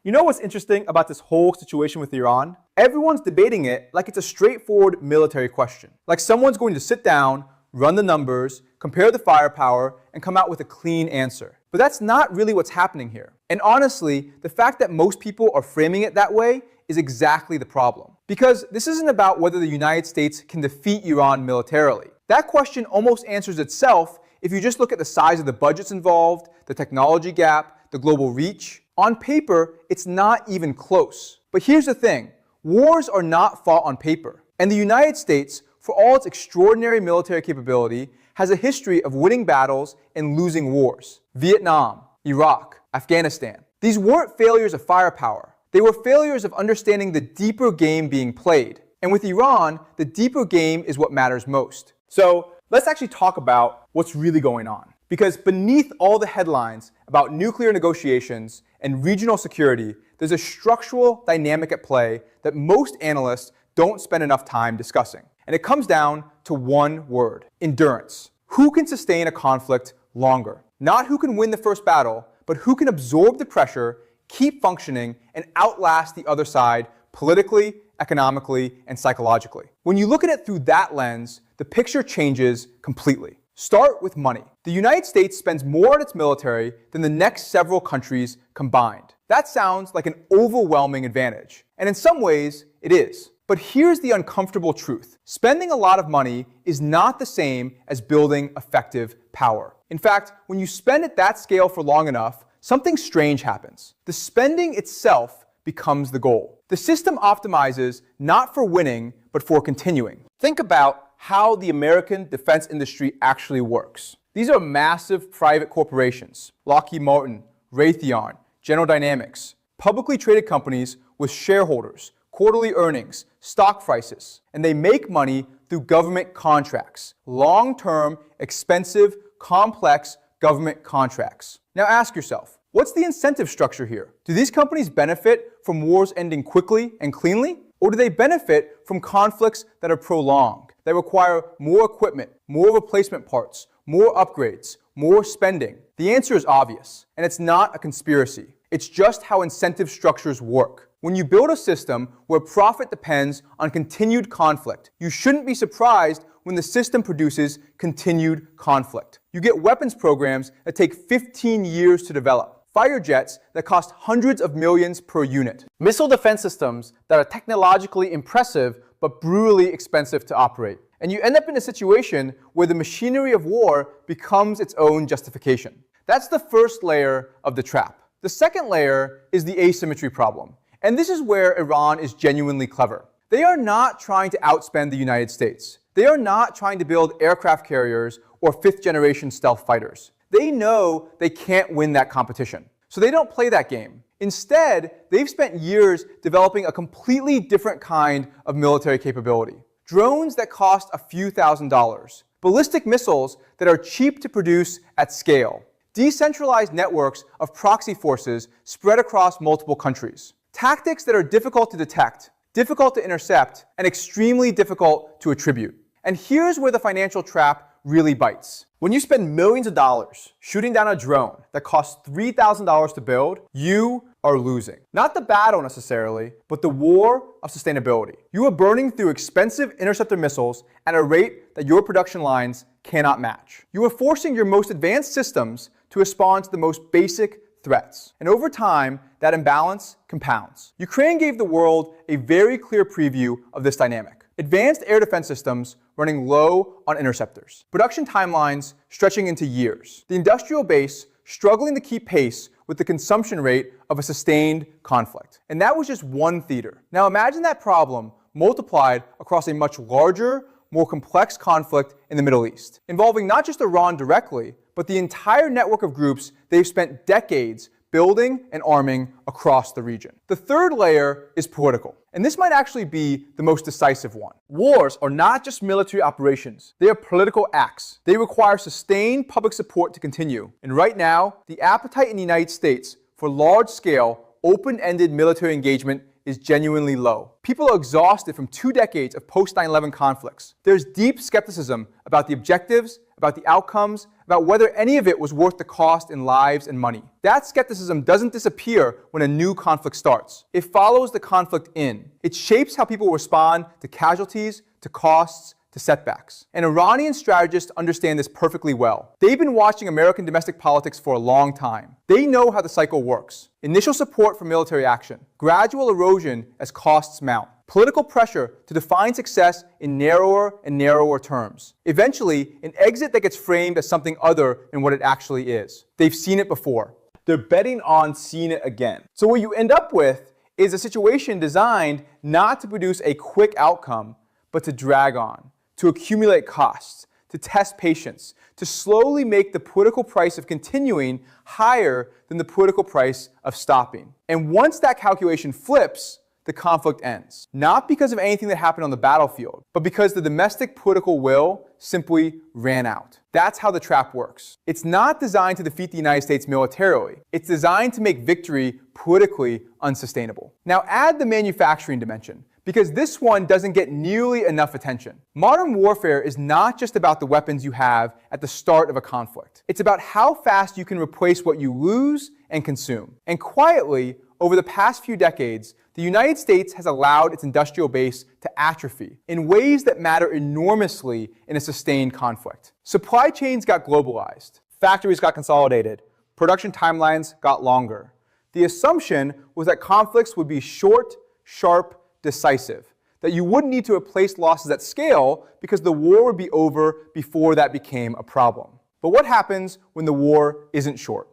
You know what's interesting about this whole situation with Iran? Everyone's debating it like it's a straightforward military question. Like someone's going to sit down, run the numbers, compare the firepower, and come out with a clean answer. But that's not really what's happening here. And honestly, the fact that most people are framing it that way is exactly the problem. Because this isn't about whether the United States can defeat Iran militarily. That question almost answers itself if you just look at the size of the budgets involved, the technology gap, the global reach. On paper, it's not even close. But here's the thing, wars are not fought on paper. And the United States, for all its extraordinary military capability, has a history of winning battles and losing wars. Vietnam, Iraq, Afghanistan. These weren't failures of firepower. They were failures of understanding the deeper game being played. And with Iran, the deeper game is what matters most. So let's actually talk about what's really going on. Because beneath all the headlines about nuclear negotiations and regional security, there's a structural dynamic at play that most analysts don't spend enough time discussing. And it comes down to one word: endurance. Who can sustain a conflict longer? Not who can win the first battle, but who can absorb the pressure, keep functioning, and outlast the other side politically, economically, and psychologically. When you look at it through that lens, the picture changes completely. Start with money. The United States spends more on its military than the next several countries combined. That sounds like an overwhelming advantage. And in some ways, it is. But here's the uncomfortable truth. Spending a lot of money is not the same as building effective power. In fact, when you spend at that scale for long enough, something strange happens. The spending itself becomes the goal. The system optimizes not for winning, but for continuing. Think about how the American defense industry actually works. These are massive private corporations: Lockheed Martin, Raytheon, General Dynamics, publicly traded companies with shareholders, quarterly earnings, stock prices, and they make money through government contracts, long-term, expensive, complex government contracts. Now ask yourself, what's the incentive structure here? Do these companies benefit from wars ending quickly and cleanly? Or do they benefit from conflicts that are prolonged, that require more equipment, more replacement parts, more upgrades, more spending? The answer is obvious, and it's not a conspiracy. It's just how incentive structures work. When you build a system where profit depends on continued conflict, you shouldn't be surprised when the system produces continued conflict. You get weapons programs that take 15 years to develop, fighter jets that cost hundreds of millions per unit, missile defense systems that are technologically impressive but brutally expensive to operate. And you end up in a situation where the machinery of war becomes its own justification. That's the first layer of the trap. The second layer is the asymmetry problem. And this is where Iran is genuinely clever. They are not trying to outspend the United States. They are not trying to build aircraft carriers or fifth-generation stealth fighters. They know they can't win that competition, so they don't play that game. Instead, they've spent years developing a completely different kind of military capability. Drones that cost a few $1,000s, ballistic missiles that are cheap to produce at scale, decentralized networks of proxy forces spread across multiple countries, tactics that are difficult to detect, difficult to intercept, and extremely difficult to attribute. And here's where the financial trap really bites. When you spend millions of dollars shooting down a drone that costs $3,000 to build, you are losing. Not the battle necessarily, but the war of sustainability. You are burning through expensive interceptor missiles at a rate that your production lines cannot match. You are forcing your most advanced systems to respond to the most basic threats. And over time, that imbalance compounds. Ukraine gave the world a very clear preview of this dynamic. Advanced air defense systems running low on interceptors. Production timelines stretching into years. The industrial base struggling to keep pace with the consumption rate of a sustained conflict. And that was just one theater. Now imagine that problem multiplied across a much larger, more complex conflict in the Middle East, involving not just Iran directly, but the entire network of groups they've spent decades building and arming across the region. The third layer is political, and this might actually be the most decisive one. Wars are not just military operations, they are political acts. They require sustained public support to continue. And right now, the appetite in the United States for large-scale, open-ended military engagement is genuinely low. People are exhausted from 2 decades of post-9/11 conflicts. There's deep skepticism about the objectives, about the outcomes, about whether any of it was worth the cost in lives and money. That skepticism doesn't disappear when a new conflict starts. It follows the conflict in. It shapes how people respond to casualties, to costs, to setbacks. And Iranian strategists understand this perfectly well. They've been watching American domestic politics for a long time. They know how the cycle works. Initial support for military action, gradual erosion as costs mount, political pressure to define success in narrower and narrower terms. Eventually, an exit that gets framed as something other than what it actually is. They've seen it before. They're betting on seeing it again. So what you end up with is a situation designed not to produce a quick outcome, but to drag on, to accumulate costs, to test patience, to slowly make the political price of continuing higher than the political price of stopping. And once that calculation flips, the conflict ends. Not because of anything that happened on the battlefield, but because the domestic political will simply ran out. That's how the trap works. It's not designed to defeat the United States militarily. It's designed to make victory politically unsustainable. Now add the manufacturing dimension, because this one doesn't get nearly enough attention. Modern warfare is not just about the weapons you have at the start of a conflict. It's about how fast you can replace what you lose and consume. And quietly, over the past few decades, the United States has allowed its industrial base to atrophy in ways that matter enormously in a sustained conflict. Supply chains got globalized, factories got consolidated, production timelines got longer. The assumption was that conflicts would be short, sharp, decisive, that you wouldn't need to replace losses at scale because the war would be over before that became a problem. But what happens when the war isn't short?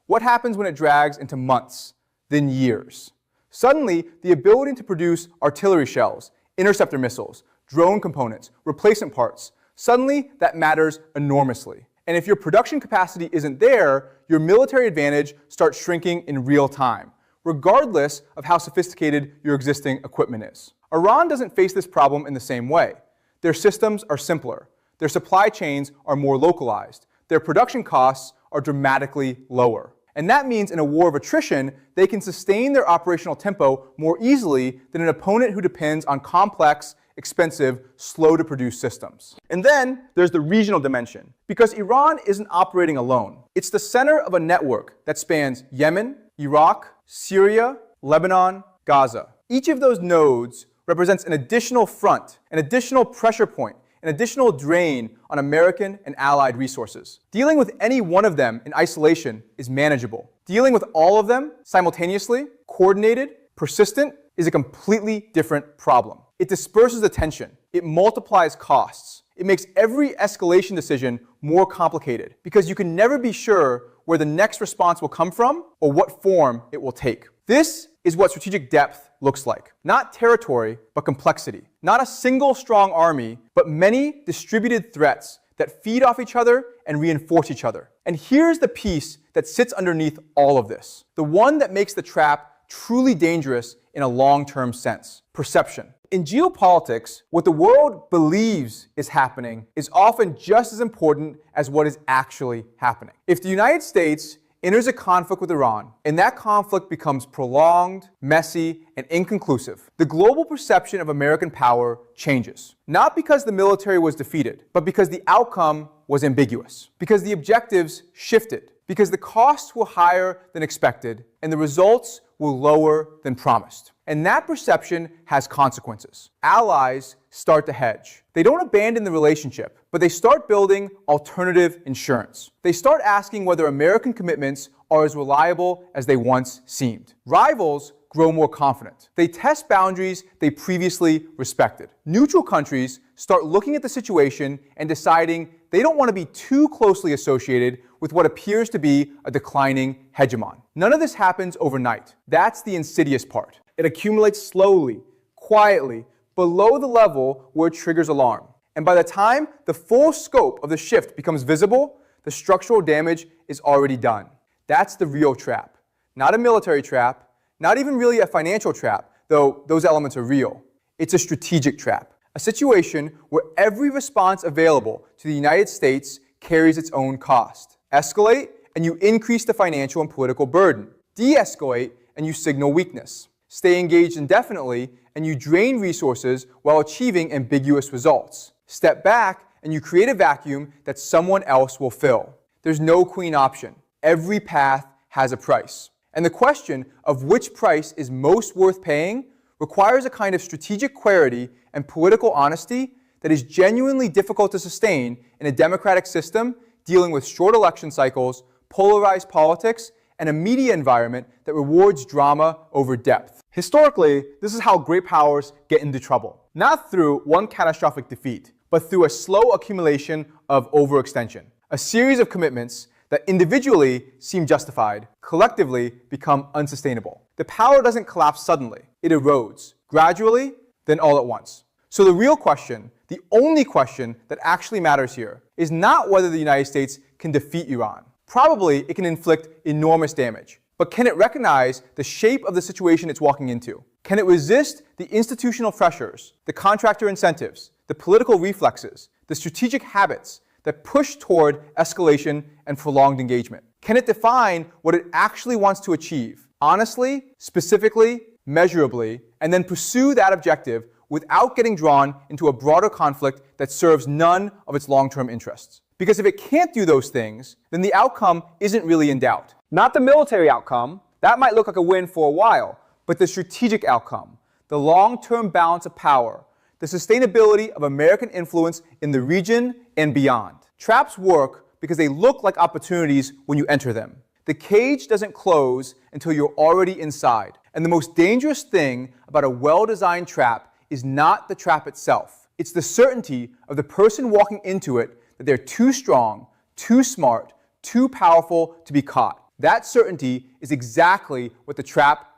What happens when it drags into months, then years? Suddenly, the ability to produce artillery shells, interceptor missiles, drone components, replacement parts, suddenly that matters enormously. And if your production capacity isn't there, your military advantage starts shrinking in real time, regardless of how sophisticated your existing equipment is. Iran doesn't face this problem in the same way. Their systems are simpler. Their supply chains are more localized. Their production costs are dramatically lower. And that means in a war of attrition, they can sustain their operational tempo more easily than an opponent who depends on complex, expensive, slow-to-produce systems. And then there's the regional dimension, because Iran isn't operating alone. It's the center of a network that spans Yemen, Iraq, Syria, Lebanon, Gaza. Each of those nodes represents an additional front, an additional pressure point, an additional drain on American and allied resources. Dealing with any one of them in isolation is manageable. Dealing with all of them simultaneously, coordinated, persistent, is a completely different problem. It disperses the tension. It multiplies costs. It makes every escalation decision more complicated because you can never be sure where the next response will come from or what form it will take. This is what strategic depth looks like. Not territory, but complexity. Not a single strong army, but many distributed threats that feed off each other and reinforce each other. And here's the piece that sits underneath all of this. The one that makes the trap truly dangerous in a long-term sense. Perception. In geopolitics, what the world believes is happening is often just as important as what is actually happening. If the United States enters a conflict with Iran, and that conflict becomes prolonged, messy, and inconclusive, the global perception of American power changes. Not because the military was defeated, but because the outcome was ambiguous, because the objectives shifted, because the costs were higher than expected, and the results were lower than promised. And that perception has consequences. Allies start to hedge. They don't abandon the relationship, but they start building alternative insurance. They start asking whether American commitments are as reliable as they once seemed. Rivals grow more confident. They test boundaries they previously respected. Neutral countries start looking at the situation and deciding they don't want to be too closely associated with what appears to be a declining hegemon. None of this happens overnight. That's the insidious part. It accumulates slowly, quietly, below the level where it triggers alarm. And by the time the full scope of the shift becomes visible, the structural damage is already done. That's the real trap. Not a military trap, not even really a financial trap, though those elements are real. It's a strategic trap. A situation where every response available to the United States carries its own cost. Escalate, and you increase the financial and political burden. De-escalate, and you signal weakness. Stay engaged indefinitely, and you drain resources while achieving ambiguous results. Step back, and you create a vacuum that someone else will fill. There's no queen option. Every path has a price. And the question of which price is most worth paying requires a kind of strategic clarity and political honesty that is genuinely difficult to sustain in a democratic system dealing with short election cycles, polarized politics, and a media environment that rewards drama over depth. Historically, this is how great powers get into trouble. Not through one catastrophic defeat, but through a slow accumulation of overextension. A series of commitments that individually seem justified, collectively become unsustainable. The power doesn't collapse suddenly. It erodes, gradually, then all at once. So the real question, the only question that actually matters here, is not whether the United States can defeat Iran. Probably it can inflict enormous damage. But can it recognize the shape of the situation it's walking into? Can it resist the institutional pressures, the contractor incentives, the political reflexes, the strategic habits that push toward escalation and prolonged engagement? Can it define what it actually wants to achieve, honestly, specifically, measurably, and then pursue that objective without getting drawn into a broader conflict that serves none of its long-term interests? Because if it can't do those things, then the outcome isn't really in doubt. Not the military outcome, that might look like a win for a while, but the strategic outcome, the long-term balance of power, the sustainability of American influence in the region and beyond. Traps work because they look like opportunities when you enter them. The cage doesn't close until you're already inside. And the most dangerous thing about a well-designed trap is not the trap itself. It's the certainty of the person walking into it that they're too strong, too smart, too powerful to be caught. That certainty is exactly what the trap